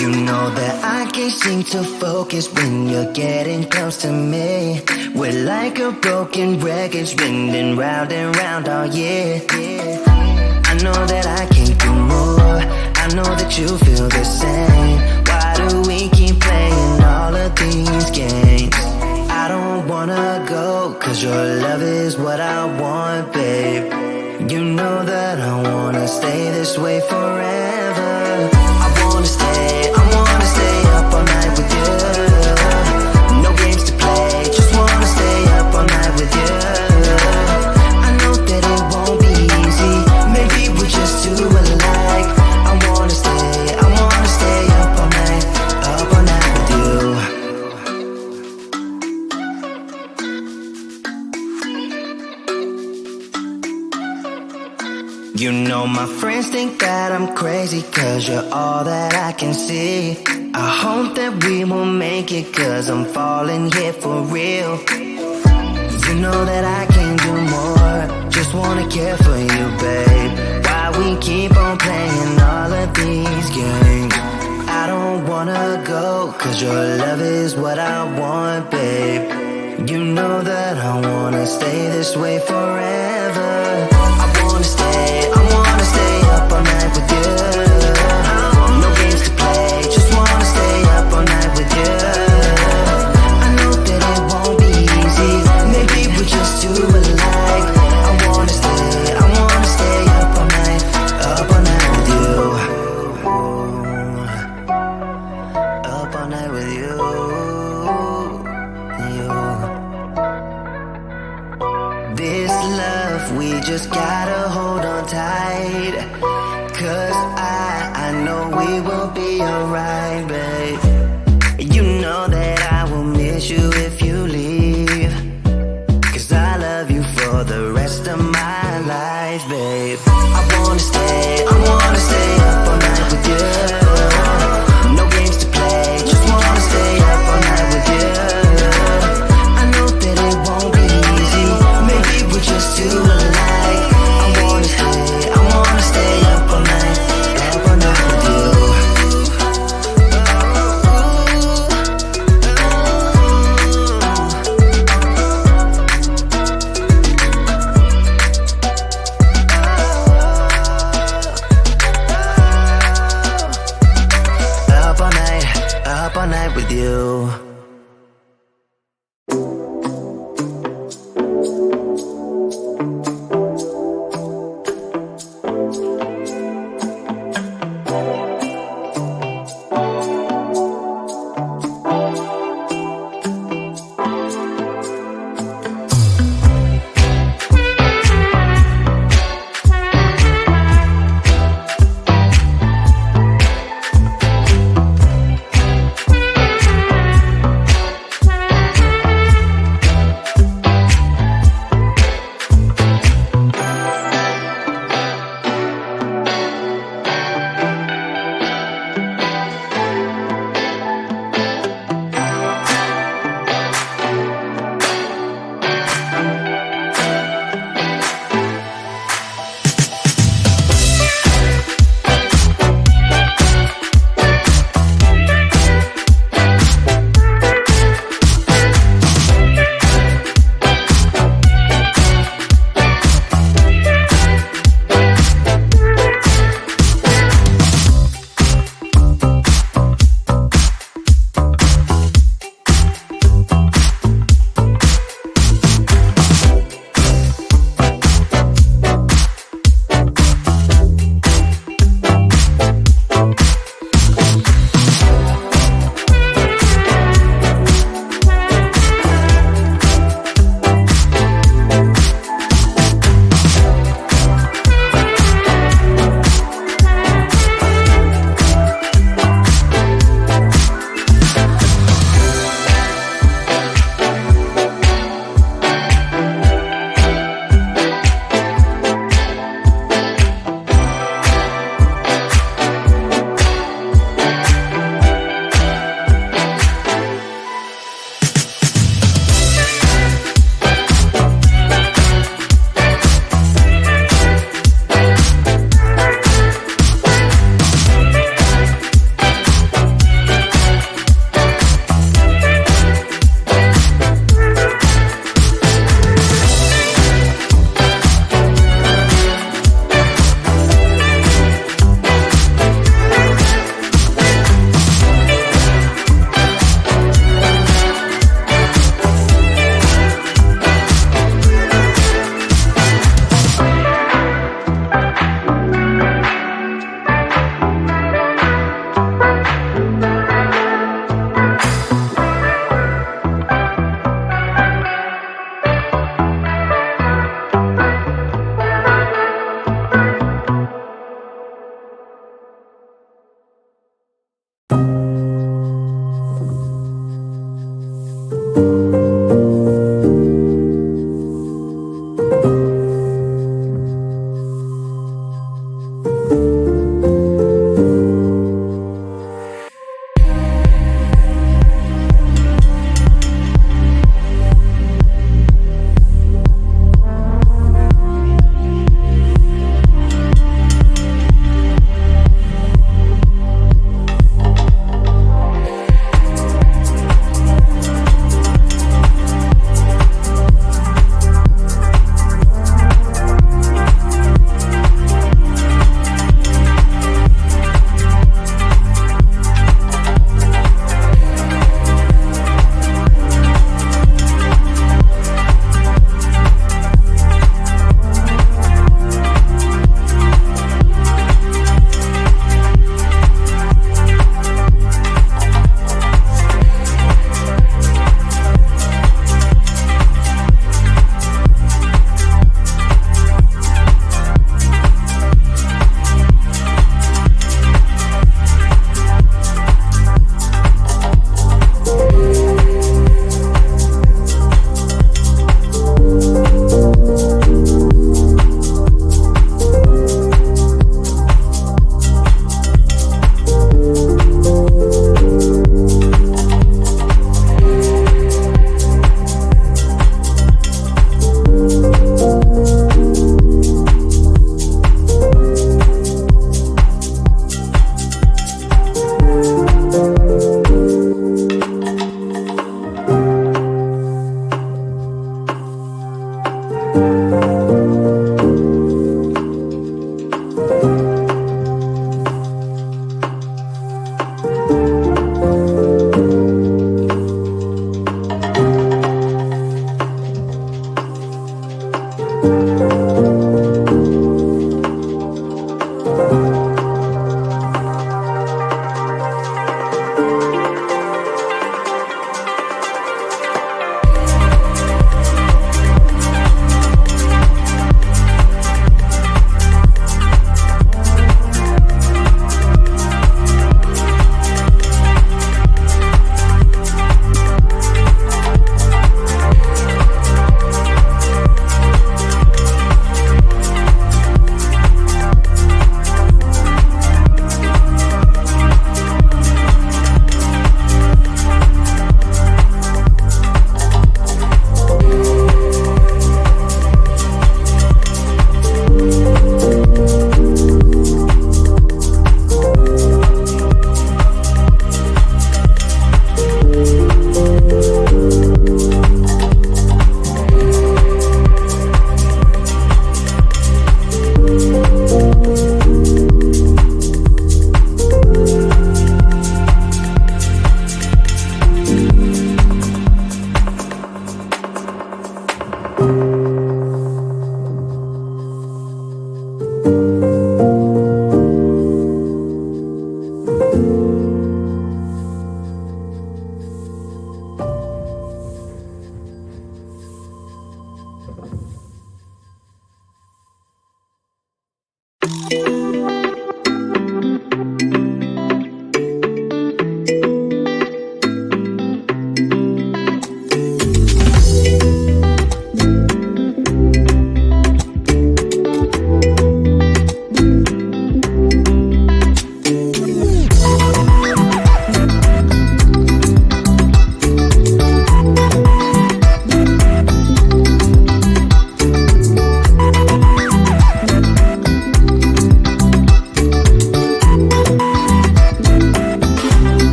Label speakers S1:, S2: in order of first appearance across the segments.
S1: You know that I can't seem to focus when you're getting close to me. We're like a broken record spinning round and round all year. I know that I can't do more. I know that you feel the same. Why do we keep playing all of these games? I don't wanna go, cause your love is what I want, babe. You know that I wanna stay this way forever. I wanna stay up all night with you. No games to play, just wanna stay up all night with you. I know that it won't be easy, maybe we're just too alike. I wanna stay up all night with you. You know my friends think that I'm crazy, cause you're all that I can see. I hope that we will make it, cause I'm falling here for real. You know that I can't do more, just wanna care for you, babe. Why we keep on playing all of these games? I don't wanna go, cause your love is what I want, babe. You know that I wanna stay this way forever. I wanna stay up all night with you. No games to play, just wanna stay up all night with you. I know that it won't be easy, maybe we're just too alike. I wanna stay up all night with you. Up all night with you. This love, we just gotta hold on tight. Cause I know we will be alright, babe. You know that I will miss you if you leave. Cause I love you for the rest of my life, babe. I wanna stay up all night with you. No games to play, just wanna stay up all night with you. I know that it won't be easy, maybe we're just too alike. I wanna stay up all night with you. Up all night with you.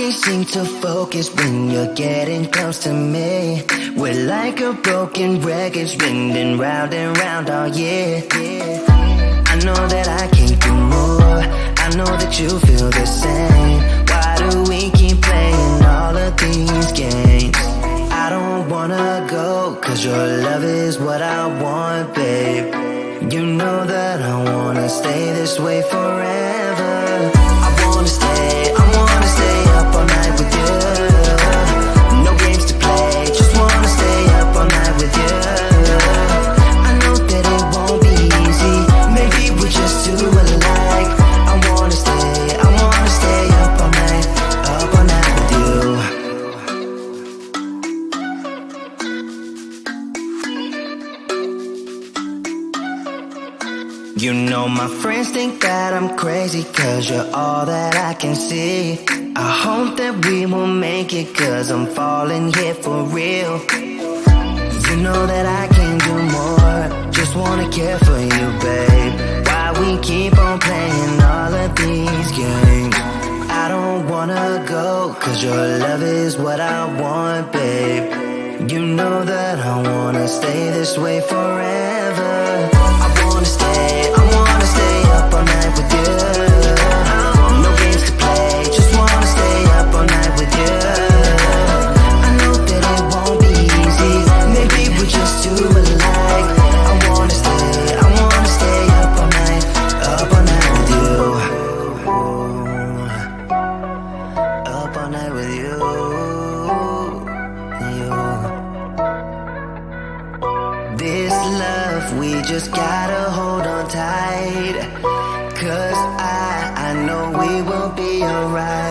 S1: can't seem to focus when you're getting close to me. We're like a broken record spinning round and round all year. I know that I can't do more. I know that you feel the same. Why do we keep playing all of these games? I don't wanna go, cause your love is what I want, babe. You know that I wanna stay this way forever. I wanna stay up all night with you. No games to play, just wanna stay up all night with you. I know that it won't be easy, maybe we're just too alike. I wanna stay up all night with you. You know my friends think that I'm crazy, cause you're all that I can see. I hope that we will make it, cause I'm falling here for real. You know that I can't do more, just wanna care for you, babe. Why we keep on playing all of these games? I don't wanna go, cause your love is what I want, babe. You know that I wanna stay this way forever. I wanna stay up all night with you. No games to play, just wanna stay up all night with you. I know that it won't be easy, maybe we're just too alike. I wanna stay up all night with you. Up all night with you. This love, we just gotta hold on tight. Cause I know we will be alright.